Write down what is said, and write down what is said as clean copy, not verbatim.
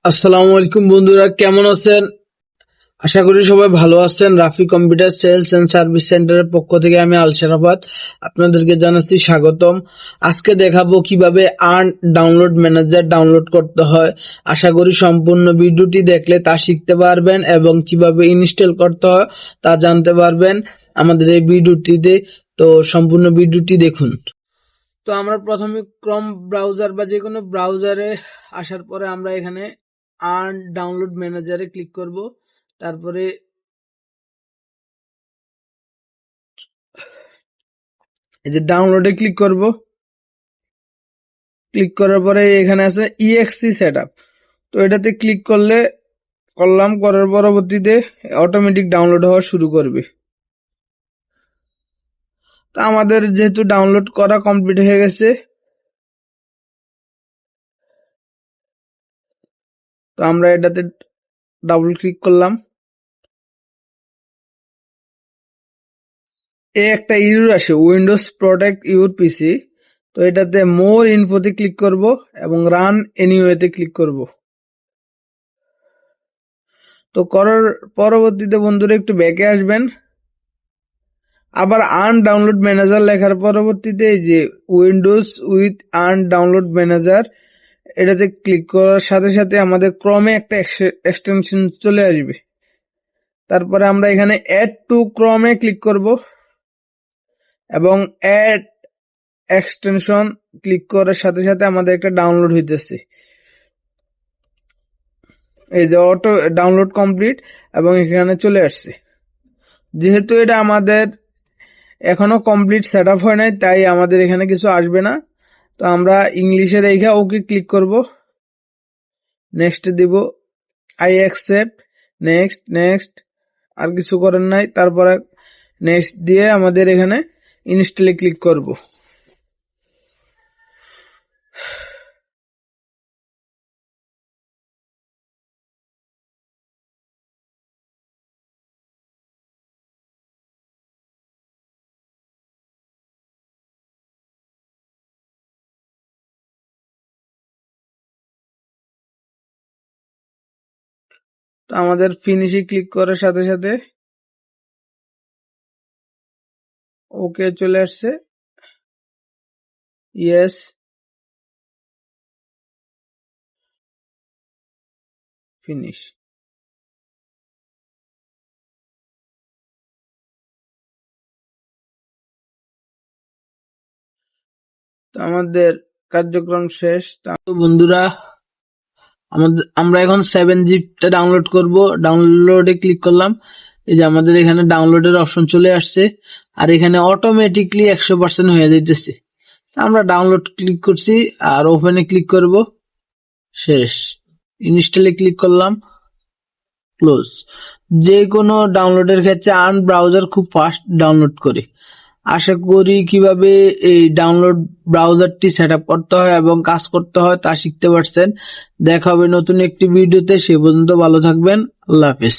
আসসালামু আলাইকুম বন্ধুরা, কেমন আছেন? আশা করি সবাই ভালো আছেন। Rafi computer sales and service সেন্টারের পক্ষ থেকে আমি আল শারাফাত আপনাদেরকে জানাচ্ছি স্বাগতম। আজকে দেখাবো কিভাবে আর্ন ডাউনলোড ম্যানেজার ডাউনলোড করতে হয়। আশা করি সম্পূর্ণ ভিডিওটি দেখলে তা শিখতে পারবেন এবং কিভাবে ইনস্টল করতে হয় তা জানতে পারবেন আমাদের এই ভিডিওটিতে। তো সম্পূর্ণ ভিডিওটি দেখুন। তো আমরা প্রথমে ক্রোম ব্রাউজার বা যে কোনো ব্রাউজারে আসার পরে আমরা এখানে আর্ন ডাউনলোড ম্যানেজারে ক্লিক করব। তারপরে এই যে ডাউনলোডে ক্লিক করব। ক্লিক করার পরে এখানে আছে ইএক্সি সেটআপ। তো এটাতে ক্লিক করার পরবর্তীতে অটোমেটিক ডাউনলোড হওয়া শুরু করবে। তো আমাদের যেহেতু ডাউনলোড করা কমপ্লিট হয়ে গেছে, তো আমরা এটাতে ডাবল ক্লিক করলাম। একটা ইউর আসে, উইন্ডোজ প্রোটেক্ট ইউর পিসি। তো এটাতে মোর ইনফোতে ক্লিক করব এবং রান এনিওয়েতে ক্লিক করব। তো করার পরবর্তীতে বন্ধুরা একটু ব্যাকে আসবেন। আবার আর্ন ডাউনলোড ম্যানেজার লেখার পরবর্তীতে এই যে Windows with earn download manager, এটাতে ক্লিক করার সাথে সাথে আমাদের ক্রমে একটা এক্সটেনশন চলে আসবে। তারপরে আমরা এখানে অ্যাড টু ক্রমে ক্লিক করব এবং অ্যাড এক্সটেনশন ক্লিক করার সাথে সাথে আমাদের একটা ডাউনলোড হইতেছে। এই যে অটো ডাউনলোড কমপ্লিট এবং এখানে চলে আসছে। যেহেতু এটা আমাদের এখনো কমপ্লিট সেটআপ হয় নাই, তাই আমাদের এখানে কিছু আসবে না। তো আমরা ইংলিশে রেখে ওকে ক্লিক করব, নেক্সট দিব, আই অ্যাকসেপ্ট, নেক্সট নেক্সট, আর কিছু করার নাই। তারপরে নেক্সট দিয়ে আমাদের এখানে ইনস্টলে ক্লিক করব। তো আমাদের ফিনিশে ক্লিক করার সাথে সাথে ওকে চলে আসছে, ইয়েস, ফিনিশ। তো আমাদের কার্যক্রম শেষ। তো বন্ধুরা, আমরা এখন 7zip-টা ডাউনলোড করব। ডাউনলোডে ক্লিক করলাম। এই যে আমাদের এখানে ডাউনলোডের অপশন চলে আসছে আর এখানে অটোমেটিকলি 100% হয়ে যাইতেছে। আমরা ডাউনলোড ক্লিক করছি আর ওপেনে ক্লিক করব, শেষ। ইনস্টলে ক্লিক করলাম, ক্লোজ। যে কোনো ডাউনলোডের ক্ষেত্রে আর্ন ব্রাউজার খুব ফাস্ট ডাউনলোড করে। আশা করি কিভাবে এই ডাউনলোড ব্রাউজারটি সেটআপ করতে হয় এবং কাজ করতে হয় তা শিখতে পারছেন। দেখা হবে নতুন একটি ভিডিওতে। সে পর্যন্ত ভালো থাকবেন। আল্লাহ হাফেজ।